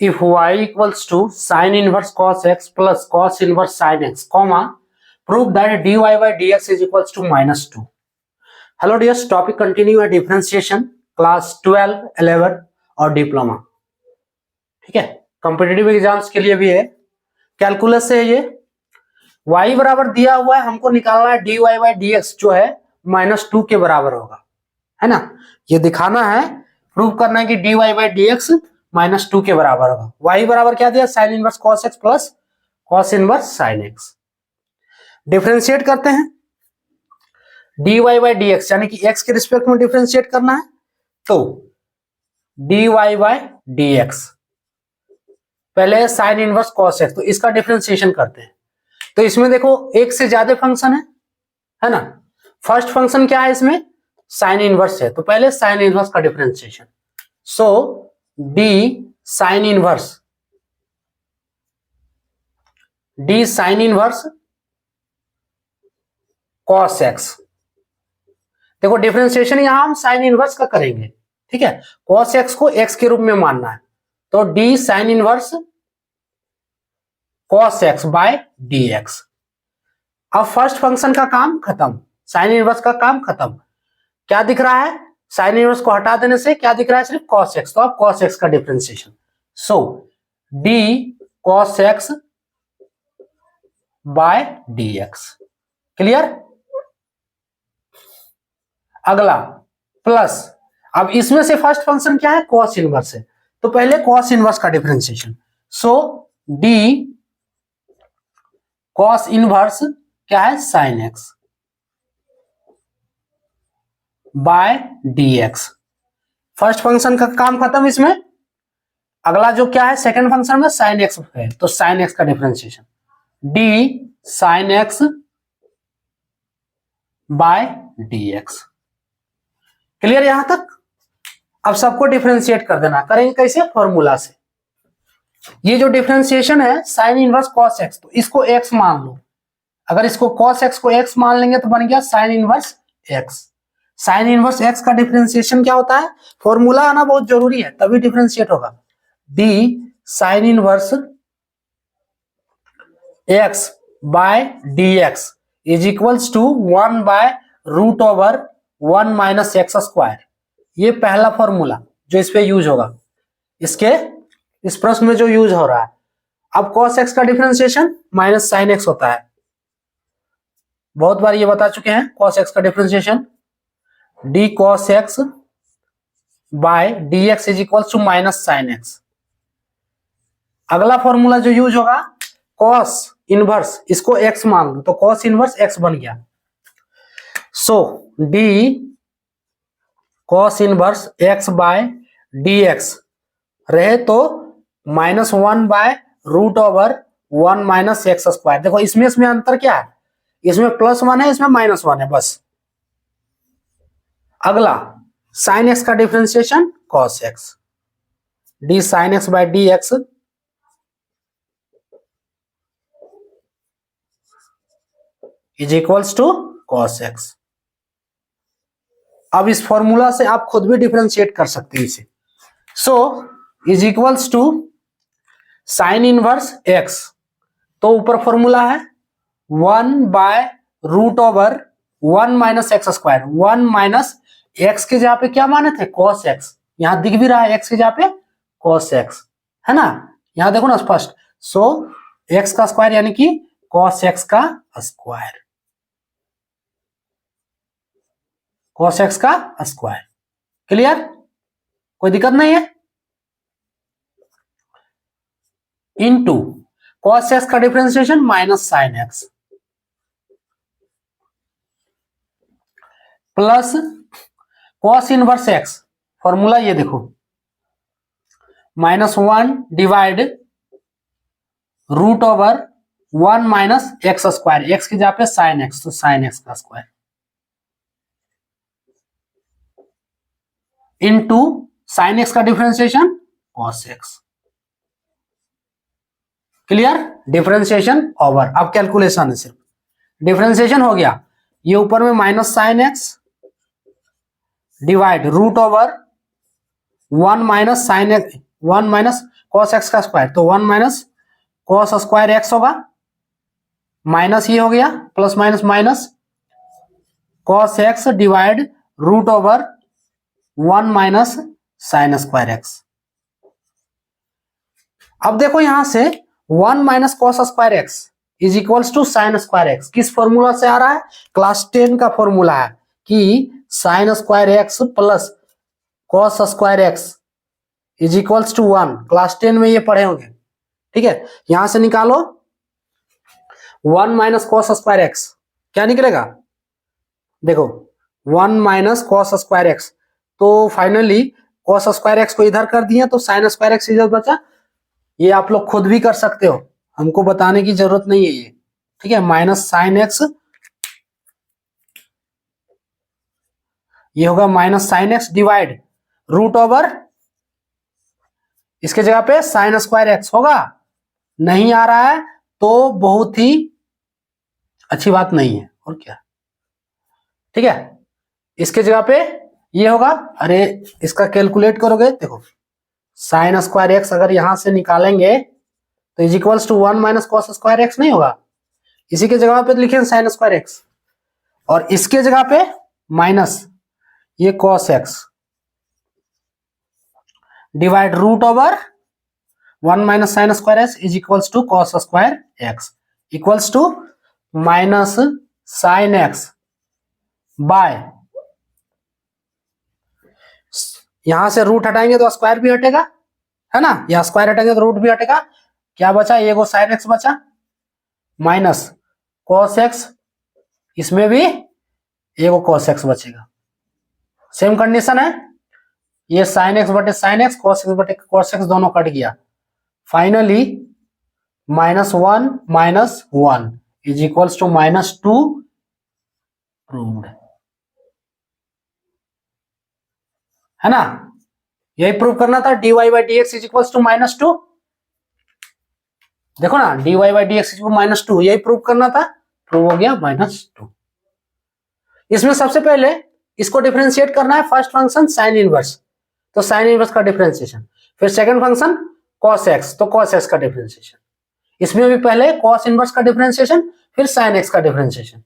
if y equals to sin inverse cos x plus cos inverse sin x, comma, prove that dy by dx is equals to -2. Hello dear, topic continue at differentiation, class 12, 11 और diploma. ठीक है, competitive exams के लिए भी है, calculus से है ये. y बराबर दिया हुआ है, हमको निकालना है dy by dx जो है -2 के बराबर होगा, है ना. ये दिखाना है, प्रूव करना है कि dy by dx -2 के बराबर होगा. y बराबर क्या दिया, sin inverse cos x plus cos inverse sin x. Differentiate करते हैं dy by dx, यानी कि x के रिस्पेक्ट में डिफरेंशिएट करना है. तो dy by dx पहले sin इनवर्स cos x, तो इसका डिफरेंशिएशन करते हैं. तो इसमें देखो एक से ज्यादा फंक्शन है ना. फर्स्ट फंक्शन क्या है इसमें, साइन इनवर्स है, तो पहले साइन इनवर्स का differentiation. So d sine inverse cos x. देखो डिफरेंशिएशन यहां हम साइन इनवर्स का करेंगे, ठीक है. cos x को x के रूप में मानना है, तो d sine inverse cos x by dx. अब फर्स्ट फंक्शन का काम खत्म, साइन इनवर्स का काम खत्म. क्या दिख रहा है, साइन इनवर्स को हटा देने से क्या दिख रहा है, सिर्फ cos x. तो अब cos x का differentiation. So d cos x by dx. Clear. अगला प्लस, अब इसमें से फर्स्ट फंक्शन क्या है, cos इनवर्स है, तो पहले cos इनवर्स का differentiation. So d cos inverse क्या है, sin x by dx. First function का काम खत्म इसमें. अगला जो क्या है, सेकंड फंक्शन में sin x है, तो sin x का differentiation d sin x by dx. Clear यहां तक. अब सबको डिफरेंशिएट कर देना. करेंगे कैसे, फॉर्मूला से. ये जो डिफरेंशिएशन है साइन इनवर्स cos x, तो इसको x मान लो. अगर इसको cos x को x मान लेंगे तो बन गया sign inverse x. Sign inverse x का डिफरेंशिएशन क्या होता है, फॉर्मूला आना बहुत जरूरी है, तभी डिफरेंशिएट होगा. d sine inverse x by dx is equals to 1 by root over 1 minus x square. ये पहला फॉर्मूला जो इस पे यूज होगा, इस प्रश्न में जो यूज हो रहा है. अब cos x का डिफरेंशिएशन माइनस साइन x होता है, बहुत बार ये बता चुके हैं. cos x का differentiation d cos x by dx is equal to minus sine x. अगला फॉर्मूला जो यूज होगा, cos इनवर्स, इसको x मान लो, तो cos इनवर्स x बन गया. So d cos inverse x by dx रहे तो -1 by root over 1 minus x square. देखो इसमें अंतर क्या है, इसमें +1 है, इसमें -1 है बस. अगला sin x का differentiation cos x, d sin x by dx is equals to cos x. अब इस फॉर्मूला से आप खुद भी डिफरेंशिएट कर सकते हैं इसे. So is equals to sine inverse x, तो ऊपर फॉर्मूला है 1 by root over 1 minus x square. 1 minus x के जगह पे क्या माने थे, cos x. यहां दिख भी रहा है x के जगह पे cos x, है ना. यहां देखो ना स्पष्ट. सो x का स्क्वायर यानी कि cos x का स्क्वायर, cos x का स्क्वायर. क्लियर, कोई दिक्कत नहीं है. इनटू cos x का differentiation minus sine x plus cos inverse x. Formula ये देखो, -1 divide root over 1 minus x square. x की जगह पे साइन x, तो साइन x का स्क्वायर इनटू साइन x का differentiation cos x. Clear, differentiation over. अब कैलकुलेशन है, सिर्फ डिफरेंशिएशन हो गया. ये ऊपर में minus sine x divide root over 1 minus sine x 1 minus cos x का स्क्वायर, तो 1 माइनस कॉस स्क्वायर एक्स होगा, माइनस ये हो गया, plus minus minus cos x divide root over 1 minus sine square x. अब देखो यहां से 1 minus cos square x is equals to sine square x, किस फॉर्मूला से आ रहा है? क्लास 10 का फॉर्मूला है कि sine square x plus cos square x is equals to 1। Class 10 में ये पढ़े होंगे, ठीक है। यहां से निकालो 1 माइनस कॉस स्क्वायर एक्स, क्या निकलेगा? देखो 1 माइनस कॉस स्क्वायर एक्स, तो फाइनली कॉस स्क्वायर एक्स को इधर कर दिया तो साइन स्क्वायर एक्स इधर बचा। ये आप लोग खुद भी कर सकते हो, हमको बताने की जरूरत नहीं है ये, ठीक है। माइनस साइन एक्स, ये होगा minus sine x divide root over, इसके जगह पे साइन स्क्वायर एक्स होगा। नहीं आ रहा है तो बहुत ही अच्छी बात नहीं है, और क्या, ठीक है। इसके जगह पे ये होगा, अरे इसका कैलकुलेट करोगे, देखो साइन स्क्वायर एक्स अगर यहां से निकालेंगे तो is equals to 1 minus cos square x नहीं होगा? इसी के जगह पे लिखे साइन स्क्वायर एक्स, और इसके जगह पे माइनस ये cos x divide root over 1 minus sine square x is equals to cos square x equals to minus sine x by, यहां से रूट हटाएंगे तो स्क्वायर भी हटेगा, है ना, या स्क्वायर हटाएंगे तो रूट भी हटेगा। क्या बचा? ये वो साइन एक्स बचा माइनस कॉस एक्स, इसमें भी ये कॉस एक्स बचेगा। सेम कंडीशन है, ये साइन एक्स बटे साइन एक्स, कॉस एक्स बटे कॉस एक्स दोनों कट गया। Finally -1 minus 1 is equals to -2 proved, है ना। यही प्रूव करना था, dy by d x is equals to -2। देखो ना, dy by d x is -2, यही प्रूव करना था, प्रूव हो गया -2। इसमें सबसे पहले इसको डिफरेंशिएट करना है, फर्स्ट फंक्शन साइन इनवर्स, तो साइन इनवर्स का डिफरेंशिएशन, फिर सेकंड फंक्शन कॉस एक्स, तो कॉस एक्स का डिफरेंशिएशन। इसमें भी पहले कॉस इनवर्स का डिफरेंशिएशन, फिर साइन एक्स का डिफरेंशिएशन।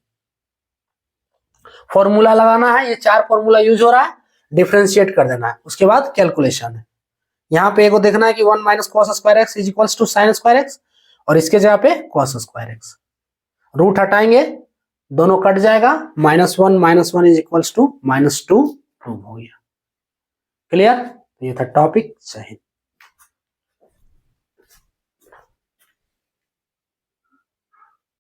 फॉर्मूला लगाना है, ये 4 फॉर्मूला यूज हो रहा है, डिफरेंशिएट कर देना है, उसके बाद कैलकुलेशन है। यहाँ पे एक देखना है कि 1 minus cos square x is equals to sine square x, और इसके जगह पे कॉस स्क्वायर एक्स। रूट हटाएंगे, दोनों कट जाएगा, -1 इज इक्वल्स टू -2 प्रूव हो गया। क्लियर? ये था टॉपिक। सही।